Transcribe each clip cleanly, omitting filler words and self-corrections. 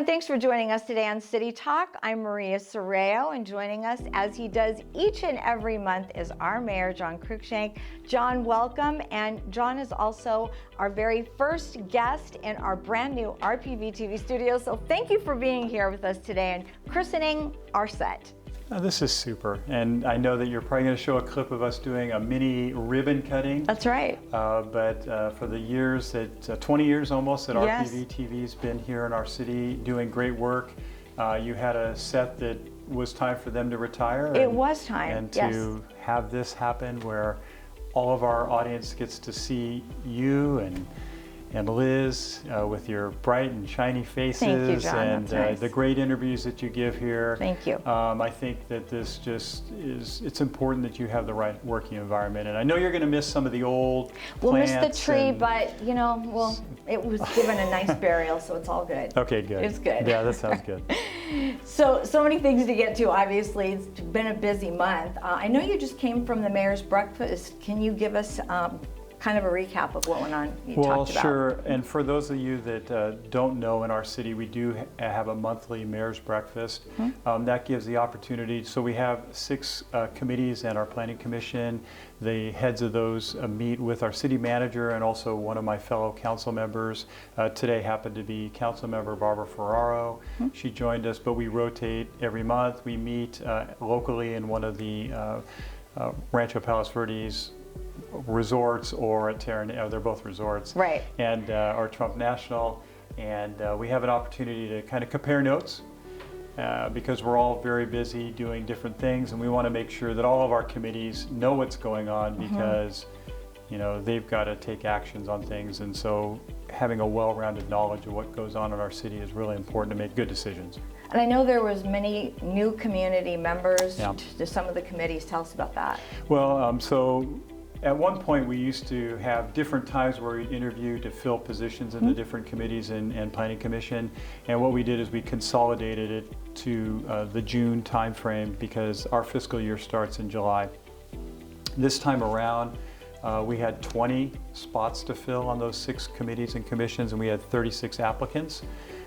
everyone, thanks for joining us today on City Talk. I'm Maria Serrao, and joining us as he does each and every month is our mayor, John Cruikshank. John, welcome. And John is also our very first guest in our brand new RPV TV studio. So thank you for being here with us today and christening our set. This is super, and I know that you're probably going to show a clip of us doing a mini ribbon cutting. That's right. But for the years that 20 years almost that Yes. RPV TV's been here in our city doing great work, you had a set that was time for them to retire. It was time, and yes. to have this happen where all of our audience gets to see you and Liz with your bright and shiny faces. Thank you, John. And That's nice. the great interviews that you give here. Thank you. I think that this just it's important that you have the right working environment. And I know you're going to miss some of the old We'll miss plants the tree, and- but you know, well, it was given a nice burial, so it's all good. Okay, good. It's good. Yeah, that sounds good. So many things to get to, obviously. It's been a busy month. I know you just came from the mayor's breakfast. Can you give us kind of a recap of what went on? Well, sure. And for those of you that don't know, in our city, we do have a monthly mayor's breakfast. Mm-hmm. That gives the opportunity. So we have 6 committees and our planning commission. The heads of those meet with our city manager and also one of my fellow council members. Today happened to be council member Barbara Ferraro. Mm-hmm. She joined us, but we rotate every month. We meet locally in one of the Rancho Palos Verdes resorts or at Terranea. They're both resorts. Right. And or Trump National. And we have an opportunity to kind of compare notes because we're all very busy doing different things, and we want to make sure that all of our committees know what's going on because you know, they've got to take actions on things. And so having a well-rounded knowledge of what goes on in our city is really important to make good decisions. And I know there was many new community members Yeah. to some of the committees. Tell us about that. Well, so at one point we used to have different times where we interview to fill positions in the different committees and planning commission. And what we did is we consolidated it to the June timeframe because our fiscal year starts in July. This time around, we had 20 spots to fill on those 6 committees and commissions, and we had 36 applicants,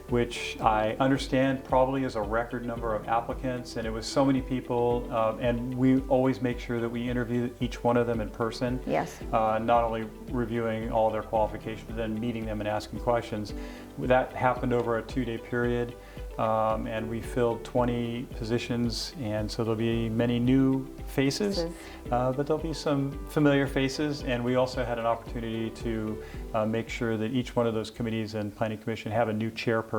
which I understand probably is a record number of applicants, and it was so many people, and we always make sure that we interview each one of them in person. Yes. Not only reviewing all their qualifications, but then meeting them and asking questions. That happened over a 2-day period, and we filled 20 positions, and so there'll be many new faces, but there'll be some familiar faces, and we also had an opportunity to make sure that each one of those committees and planning commission have a new chairperson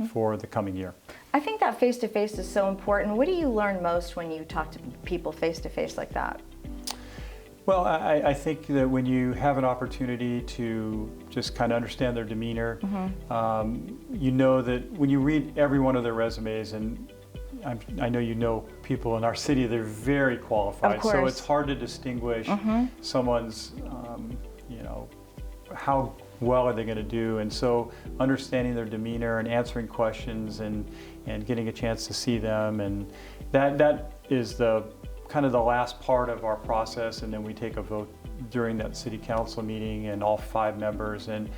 for the coming year. I think that face-to-face is so important. What do you learn most when you talk to people face-to-face like that? Well, I think that when you have an opportunity to just kind of understand their demeanor, you know that when you read every one of their resumes, and I know you know people in our city, they're very qualified. Of course. So it's hard to distinguish someone's, you know, how well are they going to do. And so understanding their demeanor and answering questions and getting a chance to see them, and that is the kind of the last part of our process, and then we take a vote during that city council meeting and all 5 members. And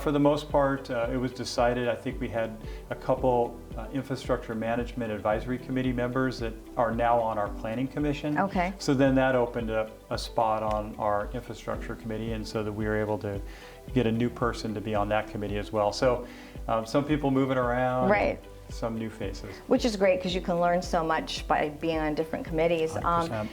for the most part, it was decided. I think we had a couple infrastructure management advisory committee members that are now on our planning commission. Okay. So then that opened up a spot on our infrastructure committee, and so that we were able to get a new person to be on that committee as well. So some people moving around. Right. Some new faces. Which is great because you can learn so much by being on different committees. 100%.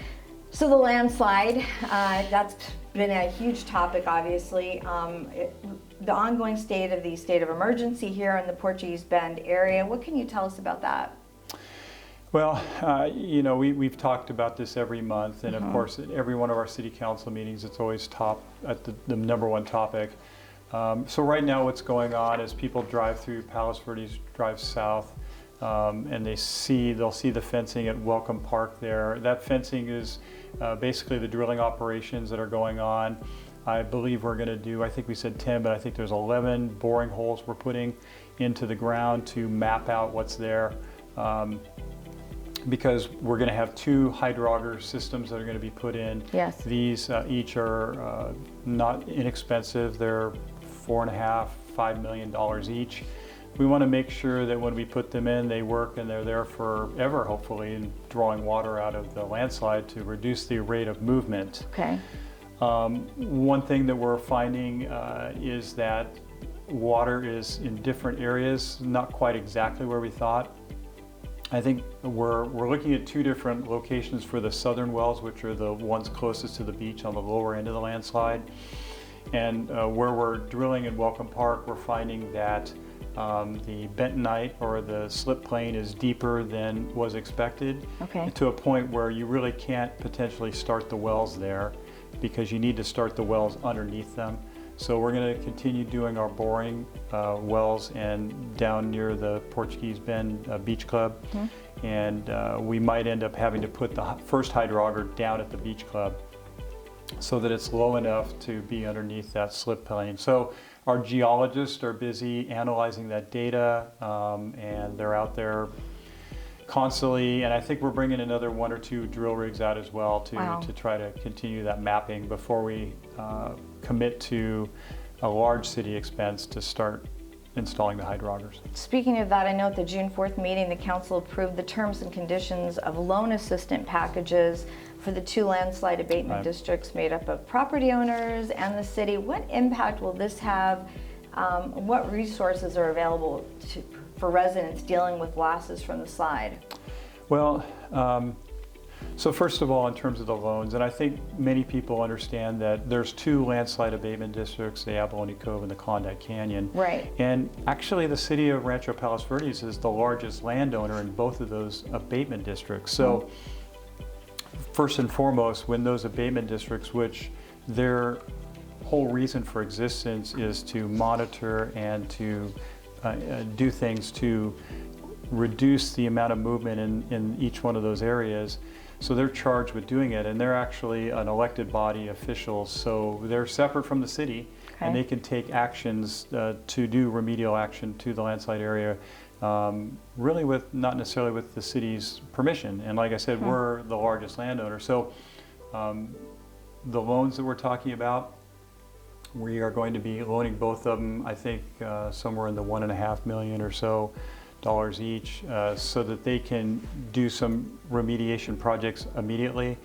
So the landslide, that's been a huge topic, obviously. The ongoing state of emergency here in the Portuguese Bend area. What can you tell us about that? Well, you know, we've talked about this every month, and of course, at every one of our city council meetings, it's always top at the number one topic. So right now what's going on is people drive through Palos Verdes, drive south, and they'll see the fencing at Welcome Park there. That fencing is basically the drilling operations that are going on. I believe we're going to do, I think we said 10, but I think there's 11 boring holes we're putting into the ground to map out what's there. Because we're going to have 2 hydrauger systems that are going to be put in. Yes. These each are not inexpensive. They're $4.5–5 million each. we want to make sure that when we put them in, they work and they're there forever, hopefully, and drawing water out of the landslide to reduce the rate of movement. Okay. One thing that we're finding is that water is in different areas, not quite exactly where we thought. I think we're looking at two different locations for the southern wells, which are the ones closest to the beach on the lower end of the landslide. And where we're drilling in Welcome Park, we're finding that the bentonite or the slip plane is deeper than was expected, okay, to a point where you really can't potentially start the wells there because you need to start the wells underneath them. So we're going to continue doing our boring wells and down near the Portuguese Bend Beach Club. Mm-hmm. And we might end up having to put the first hydrauger down at the beach club so that it's low enough to be underneath that slip plane. So our geologists are busy analyzing that data, and they're out there constantly, and I think we're bringing another 1 or 2 drill rigs out as well to try to continue that mapping before we commit to a large city expense to start installing the hydroaugers. Speaking of that, I know at the June 4th meeting, the council approved the terms and conditions of loan assistance packages for the 2 landslide abatement districts made up of property owners and the city. What impact will this have? What resources are available for residents dealing with losses from the slide? Well, so first of all, in terms of the loans, and I think many people understand that there's 2 landslide abatement districts, the Abalone Cove and the Klondike Canyon. Right. And actually the city of Rancho Palos Verdes is the largest landowner in both of those abatement districts. So first and foremost, when those abatement districts, which their whole reason for existence is to monitor and to do things to reduce the amount of movement in each one of those areas. So they're charged with doing it, and they're actually an elected body officials, so they're separate from the city, and they can take actions to do remedial action to the landslide area, really with not necessarily with the city's permission. And like I said, we're the largest landowner. So the loans that we're talking about, we are going to be loaning both of them, I think somewhere in the $1.5 million or so each, so that they can do some remediation projects immediately,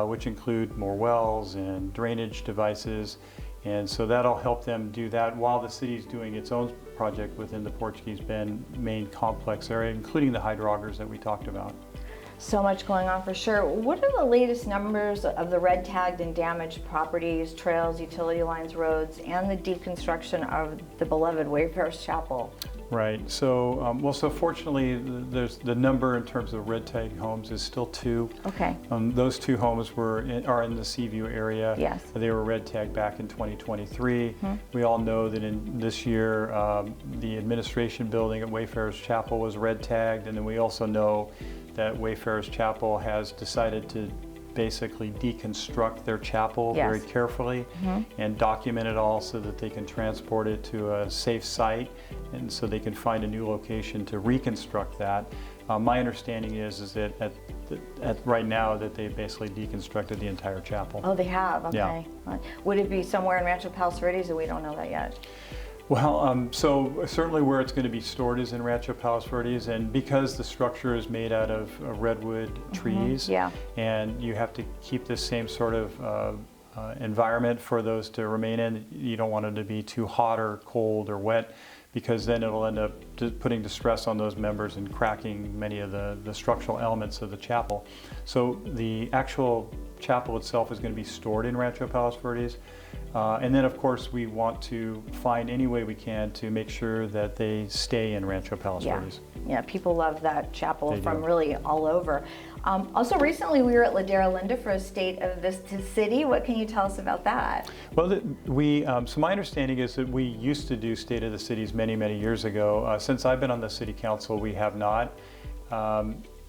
which include more wells and drainage devices. And so that'll help them do that while the city's doing its own project within the Portuguese Bend main complex area, including the hydroaugers that we talked about. So much going on for sure. What are the latest numbers of the red tagged and damaged properties, trails, utility lines, roads, and the deconstruction of the beloved Wayfarers Chapel? Right. So, so fortunately, there's the number in terms of red tag homes is still 2. Okay. Those 2 homes are in the Seaview area. Yes. They were red tagged back in 2023. We all know that in this year, the administration building at Wayfarers Chapel was red tagged, and then we also know that Wayfarers Chapel has decided to basically deconstruct their chapel very carefully and document it all so that they can transport it to a safe site, and so they can find a new location to reconstruct that. My understanding is that at right now that they basically deconstructed the entire chapel. Oh, they have? Okay. Yeah. Would it be somewhere in Rancho Palos Verdes, or we don't know that yet? Well, so certainly where it's going to be stored is in Rancho Palos Verdes, and because the structure is made out of redwood trees, and you have to keep the same sort of environment for those to remain in. You don't want it to be too hot or cold or wet, because then it'll end up putting distress on those members and cracking many of the structural elements of the chapel. So the actual chapel itself is going to be stored in Rancho Palos Verdes. And then, of course, we want to find any way we can to make sure that they stay in Rancho Palos Verdes. Yeah, people love that chapel from really all over. Also, recently we were at Ladera Linda for a State of the City. What can you tell us about that? Well, so my understanding is that we used to do State of the Cities many, many years ago. Since I've been on the City Council, we have not.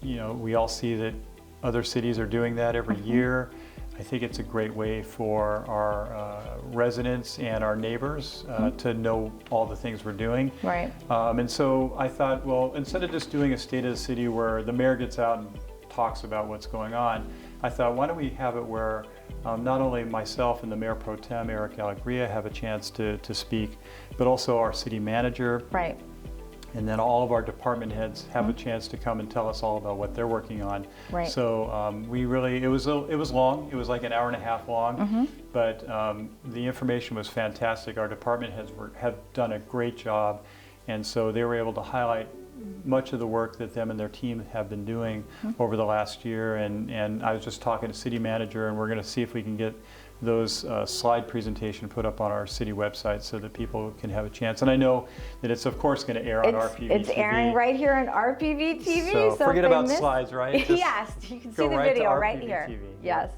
We all see that other cities are doing that every year. I think it's a great way for our residents and our neighbors to know all the things we're doing. Right. And so I thought, well, instead of just doing a State of the City where the mayor gets out and talks about what's going on, I thought, why don't we have it where not only myself and the Mayor Pro Tem, Eric Alegria, have a chance to speak, but also our city manager. Right. And then all of our department heads have a chance to come and tell us all about what they're working on. Right. So it was long. It was like an hour and a half long, but the information was fantastic. Our department heads have done a great job, and so they were able to highlight much of the work that them and their team have been doing over the last year. And I was just talking to city manager, and we're going to see if we can get those slide presentation put up on our city website so that people can have a chance. And I know that it's of course going to air on RPV It's TV. airing right here on RPV TV. So forget about slides, right? Just yes, you can see go the right to video right RPV here. TV. Yes,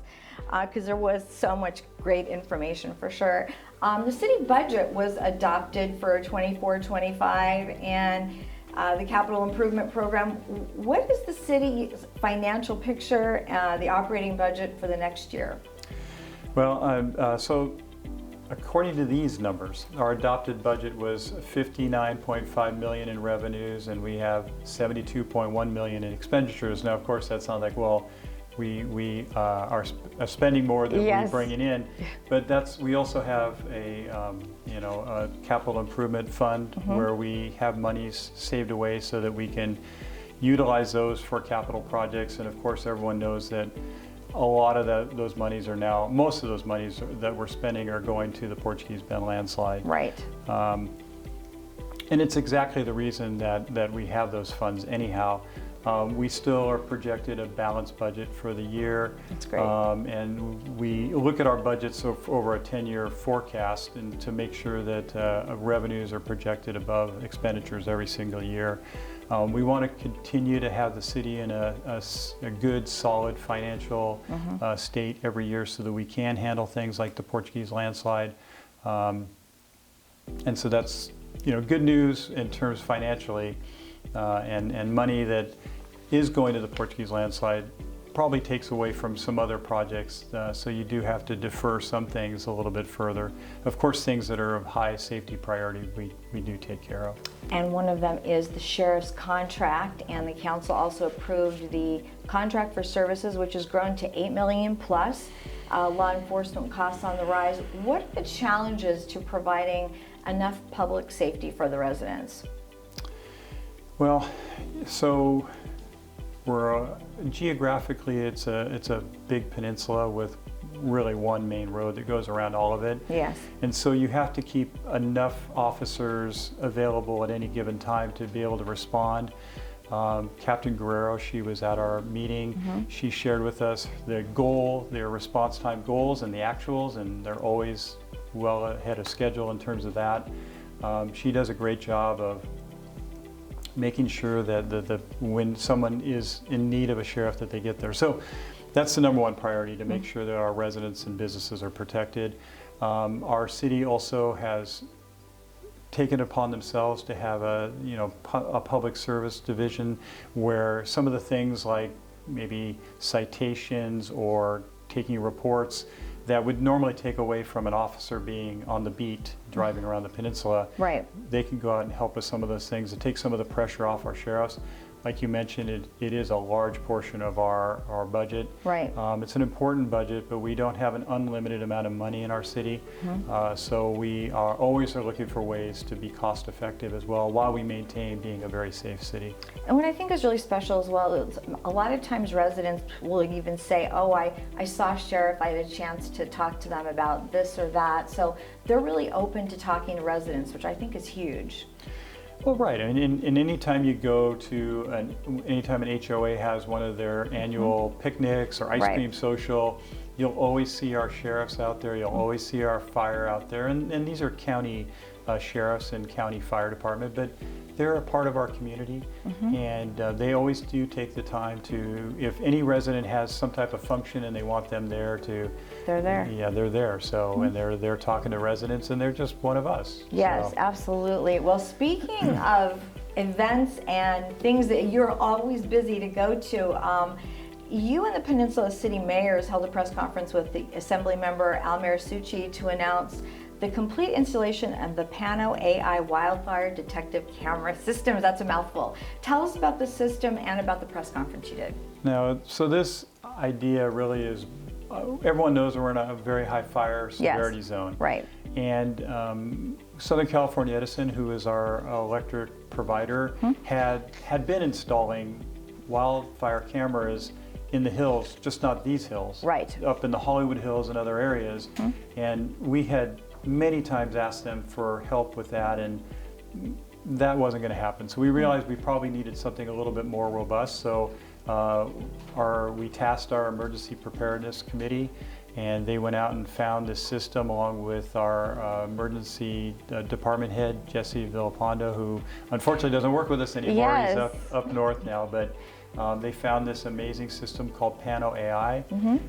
because there was so much great information for sure. The city budget was adopted for 24-25, and the capital improvement program. What is the city's financial picture, the operating budget for the next year? Well, so according to these numbers, our adopted budget was 59.5 million in revenues, and we have 72.1 million in expenditures. Now, of course, that sounds like, well, we are spending more than we're bringing in, but we also have a capital improvement fund where we have monies saved away so that we can utilize those for capital projects. And of course, everyone knows that a lot of those monies are now, most of those monies that we're spending are going to the Portuguese Bend landslide. Right. And it's exactly the reason that we have those funds anyhow. We still are projected a balanced budget for the year. That's great. And we look at our budgets over a 10-year forecast and to make sure that revenues are projected above expenditures every single year. We want to continue to have the city in a good, solid financial state every year so that we can handle things like the Portuguese landslide. And so that's good news in terms financially, and money that is going to the Portuguese landslide probably takes away from some other projects, so you do have to defer some things a little bit further. Of course, things that are of high safety priority we do take care of. And one of them is the sheriff's contract, and the council also approved the contract for services, which has grown to 8 million plus. Law enforcement costs on the rise. What are the challenges to providing enough public safety for the residents? Well, so we're geographically it's a big peninsula with really one main road that goes around all of it. Yes. And so you have to keep enough officers available at any given time to be able to respond. Captain Guerrero, she was at our meeting. She shared with us the goal, their response time goals and the actuals, and they're always well ahead of schedule in terms of that. She does a great job of making sure that when someone is in need of a sheriff that they get there. So that's the number one priority, to make sure that our residents and businesses are protected. Our city also has taken upon themselves to have a public service division where some of the things like maybe citations or taking reports that would normally take away from an officer being on the beat driving around the peninsula. Right. They can go out and help with some of those things to take some of the pressure off our sheriffs. Like you mentioned, it is a large portion of our budget. Right. It's an important budget, but we don't have an unlimited amount of money in our city. So we are looking for ways to be cost effective as well while we maintain being a very safe city. And what I think is really special as well is a lot of times residents will even say, oh, I saw a sheriff, I had a chance to talk to them about this or that. So they're really open to talking to residents, which I think is huge. Well, right. I mean, anytime you go to anytime an HOA has one of their annual picnics or ice cream social, you'll always see our sheriffs out there. You'll always see our fire out there. And these are county sheriffs and county fire department, but they're a part of our community. And they always do take the time to, if any resident has some type of function and they want them there to, they're there. Yeah, they're there. So, and they're talking to residents, and they're just one of us. Yes, so. Absolutely. Well, speaking of events and things that you're always busy to go to, you and the Peninsula City Mayors held a press conference with the Assembly member Almir Suchi to announce the complete installation of the Pano AI wildfire detective camera systems. That's a mouthful. Tell us about the system and about the press conference you did. Now, so this idea really is, everyone knows we're in a very high fire severity zone. Right. And Southern California Edison, who is our electric provider, had been installing wildfire cameras in the hills, just not these hills, Right. up in the Hollywood Hills and other areas. And we had many times asked them for help with that, and that wasn't going to happen. So we realized we probably needed something a little bit more robust. So we tasked our emergency preparedness committee, and they went out and found this system along with our emergency department head, Jesse Villapando, who unfortunately doesn't work with us anymore. Yes. He's up north now, but they found this amazing system called Pano AI,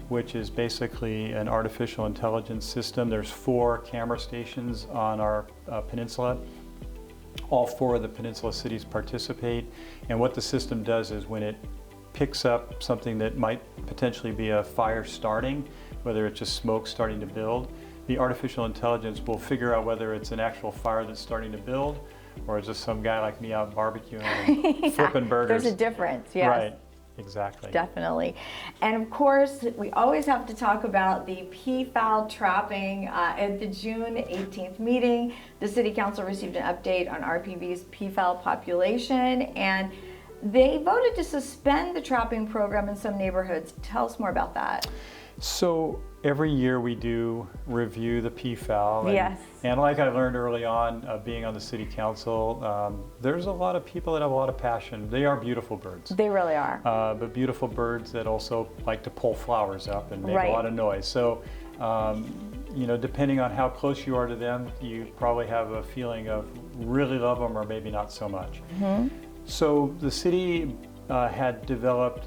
which is basically an artificial intelligence system. There's 4 camera stations on our peninsula. All 4 of the peninsula cities participate, and what the system does is when it picks up something that might potentially be a fire starting, whether it's just smoke starting to build, the artificial intelligence will figure out whether it's an actual fire that's starting to build, or it's just some guy like me out barbecuing and flipping burgers. There's a difference, yes. Right, exactly. Definitely. And of course, we always have to talk about the Pfal trapping. At the June 18th meeting, the City Council received an update on RPV's Pfal population, and they voted to suspend the trapping program in some neighborhoods. Tell us more about that. So every year we do review the Pfal. And, Yes. And like I learned early on, being on the City Council, there's a lot of people that have a lot of passion. They are beautiful birds. They really are. But beautiful birds that also like to pull flowers up and make Right. a lot of noise. So, you know, depending on how close you are to them, you probably have a feeling of really love them or maybe not so much. So the city had developed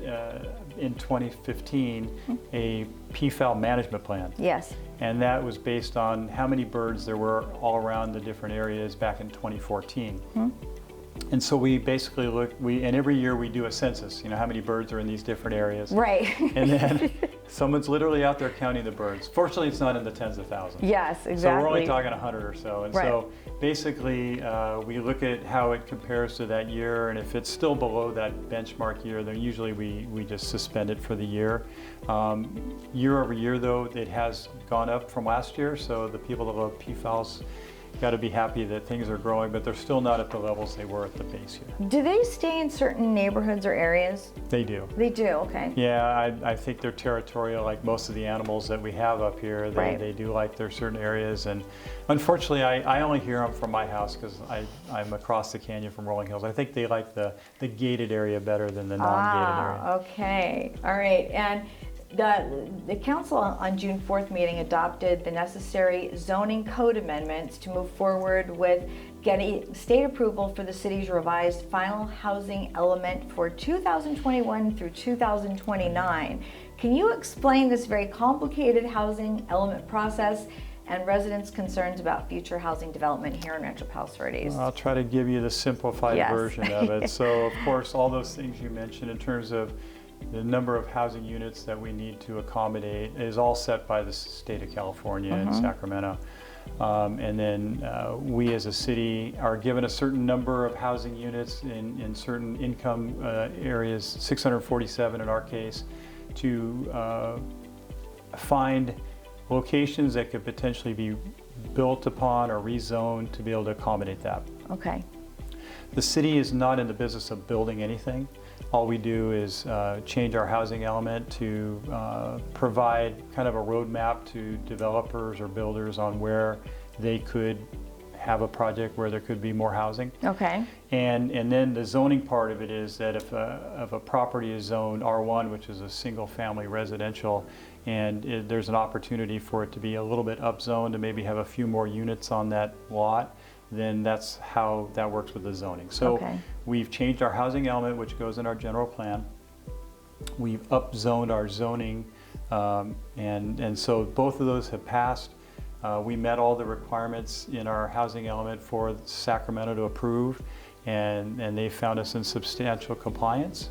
in 2015 a Pfal management plan. Yes. And that was based on how many birds there were all around the different areas back in 2014. And so we basically and every year we do a census, you know, how many birds are in these different areas. Right. And then someone's literally out there counting the birds. Fortunately, it's not in the tens of thousands. Yes, exactly. So we're only talking 100 or so. And Right. so basically, we look at how it compares to that year, and if it's still below that benchmark year, then usually we just suspend it for the year. Year over year, though, it has gone up from last year, so the people that love Pfal's got to be happy that things are growing, but they're still not at the levels they were at the base year. Do they stay in certain neighborhoods or areas? They do. They do, okay. Yeah, I think they're territorial, like most of the animals that we have up here. Right. They do like their certain areas, and unfortunately, I only hear them from my house because I'm across the canyon from Rolling Hills. I think they like the gated area better than the non-gated area. Okay, all right. And the council on June 4th meeting adopted the necessary zoning code amendments to move forward with getting state approval for the city's revised final housing element for 2021 through 2029. Can you explain this very complicated housing element process and residents' concerns about future housing development here in Rancho Palos Verdes? I'll try to give you the simplified Yes. version of it. So, of course, all those things you mentioned in terms of the number of housing units that we need to accommodate is all set by the state of California and Sacramento. And then we as a city are given a certain number of housing units in certain income areas, 647 in our case, to find locations that could potentially be built upon or rezoned to be able to accommodate that. Okay. The city is not in the business of building anything. All we do is change our housing element to provide kind of a roadmap to developers or builders on where they could have a project where there could be more housing. Okay. And then the zoning part of it is that if a property is zoned R1, which is a single family residential, and there's an opportunity for it to be a little bit upzoned and maybe have a few more units on that lot, then that's how that works with the zoning. So Okay. we've changed our housing element, which goes in our general plan. We've upzoned our zoning, and so both of those have passed. We met all the requirements in our housing element for Sacramento to approve, and they found us in substantial compliance.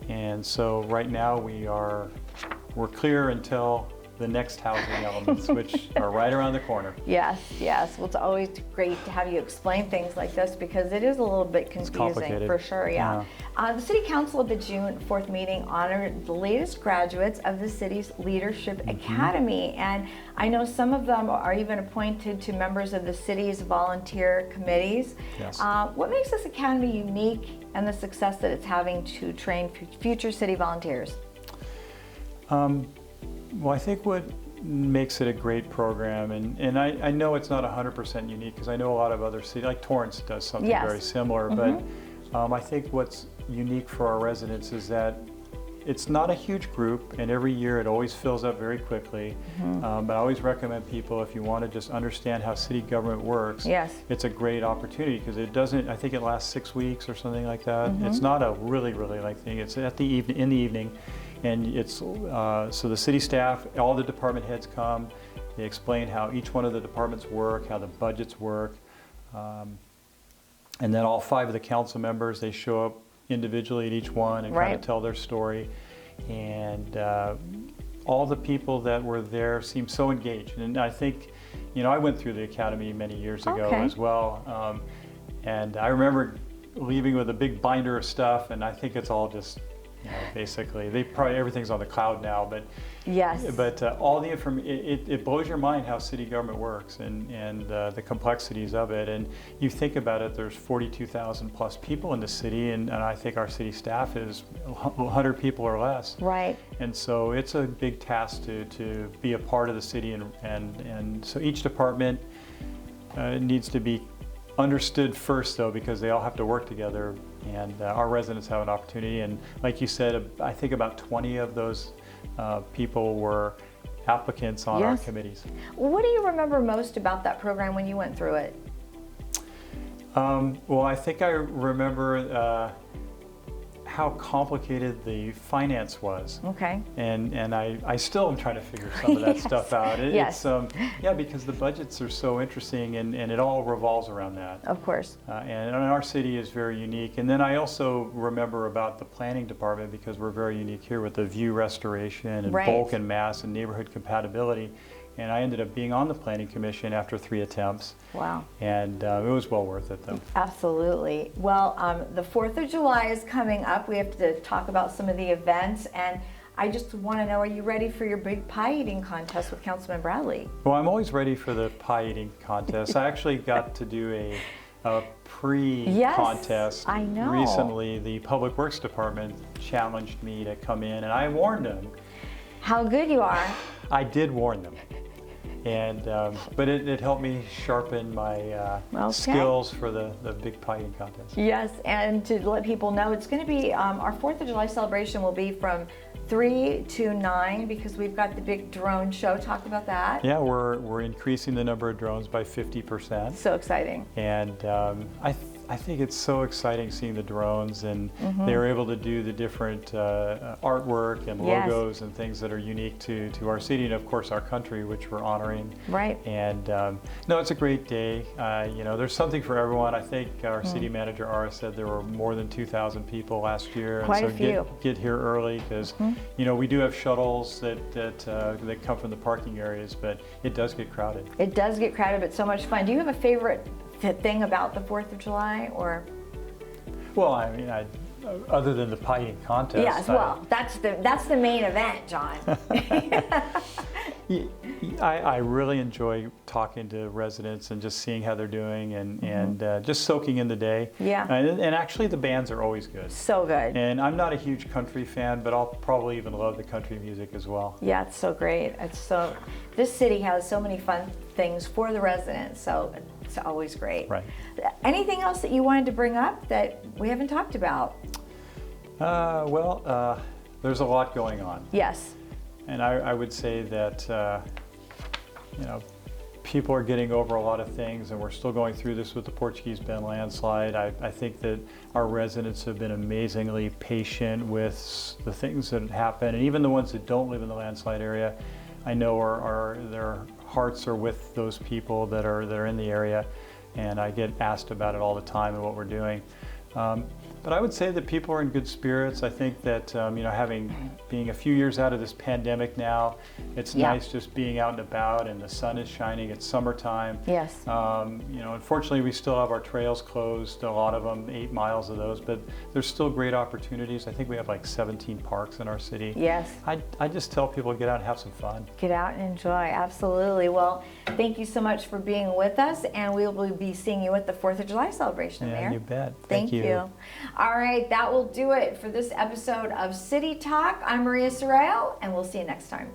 And so right now we're clear until the next housing elements, which are right around the corner. Yes, yes. Well, it's always great to have you explain things like this because it is a little bit confusing complicated. for sure. Yeah. The City Council at the June 4th meeting honored the latest graduates of the city's Leadership Academy. And I know some of them are even appointed to members of the city's volunteer committees. Yes. What makes this academy unique and the success that it's having to train future city volunteers? Well, I think what makes it a great program, and I know it's not 100% unique because I know a lot of other cities, like Torrance does something very similar, but I think what's unique for our residents is that it's not a huge group, and every year it always fills up very quickly. But I always recommend people, if you want to just understand how city government works, it's a great opportunity because it doesn't, I think it lasts 6 weeks or something like that. It's not a really lengthy thing. It's at the in the evening. And it's so the city staff, all the department heads come, they explain how each one of the departments work, how the budgets work, and then all 5 of the council members, they show up individually at each one and kind of tell their story. And all the people that were there seem so engaged. And I think, you know, I went through the academy many years ago as well, and I remember leaving with a big binder of stuff, and I think it's all just, you know, basically, they probably everything's on the cloud now, but all the information, it blows your mind how city government works and the complexities of it. And you think about it, there's 42,000 plus people in the city, and I think our city staff is 100 people or less. Right. And so it's a big task to be a part of the city, and so each department needs to be understood first, though, because they all have to work together, and our residents have an opportunity. And like you said, I think about 20 of those people were applicants on our committees. What do you remember most about that program when you went through it? Well, I think I remember how complicated the finance was. Okay. And I still am trying to figure some of that stuff out. It's, yeah, because the budgets are so interesting, and it all revolves around that. Of course. And our city is very unique. And then I also remember about the planning department, because we're very unique here with the view restoration and bulk and mass and neighborhood compatibility. And I ended up being on the Planning Commission after 3 attempts. Wow. And it was well worth it, though. Absolutely. Well, the 4th of July is coming up. We have to talk about some of the events. And I just want to know, are you ready for your big pie eating contest with Councilman Bradley? Well, I'm always ready for the pie eating contest. I actually got to do a pre-contest. I know. Recently. The Public Works Department challenged me to come in, and I warned them. How good you are. I did warn them. And but it helped me sharpen my skills for the big pie eating contest. Yes, and to let people know, it's going to be our 4th of July celebration will be from 3 to 9 because we've got the big drone show. Talk about that. Yeah, we're increasing the number of drones by 50%. So exciting. And I think it's so exciting seeing the drones, and they were able to do the different artwork and logos and things that are unique to our city and of course our country, which we're honoring. Right. And no, it's a great day. You know, there's something for everyone. I think our city manager Ara said there were more than 2,000 people last year. Quite and so a few. Get here early because you know, we do have shuttles that come from the parking areas, but it does get crowded. It does get crowded, but so much fun. Do you have a favorite thing about the 4th of July, or? Well, I mean, other than the pie eating contest. Yes, well, that's the main event, John. I really enjoy talking to residents and just seeing how they're doing and just soaking in the day. Yeah. And actually the bands are always good. So good. And I'm not a huge country fan, but I'll probably even love the country music as well. Yeah, it's so great. This city has so many fun things for the residents, so it's always great. Right. Anything else that you wanted to bring up that we haven't talked about? Well, there's a lot going on. Yes. And I would say that, you know, people are getting over a lot of things, and we're still going through this with the Portuguese Bend landslide. I think that our residents have been amazingly patient with the things that happen, and even the ones that don't live in the landslide area, I know their hearts are with those people that are in the area, and I get asked about it all the time and what we're doing. But I would say that people are in good spirits. I think that, being a few years out of this pandemic now, it's nice just being out and about and the sun is shining. It's summertime. Yes. Unfortunately, we still have our trails closed, a lot of them, 8 miles of those, but there's still great opportunities. I think we have like 17 parks in our city. Yes. I just tell people to get out and have some fun. Get out and enjoy, absolutely. Well, thank you so much for being with us, and we will be seeing you at the 4th of July celebration, Mayor. Yeah, you bet. Thank you. All right, that will do it for this episode of City Talk. I'm Maria Serrao, and we'll see you next time.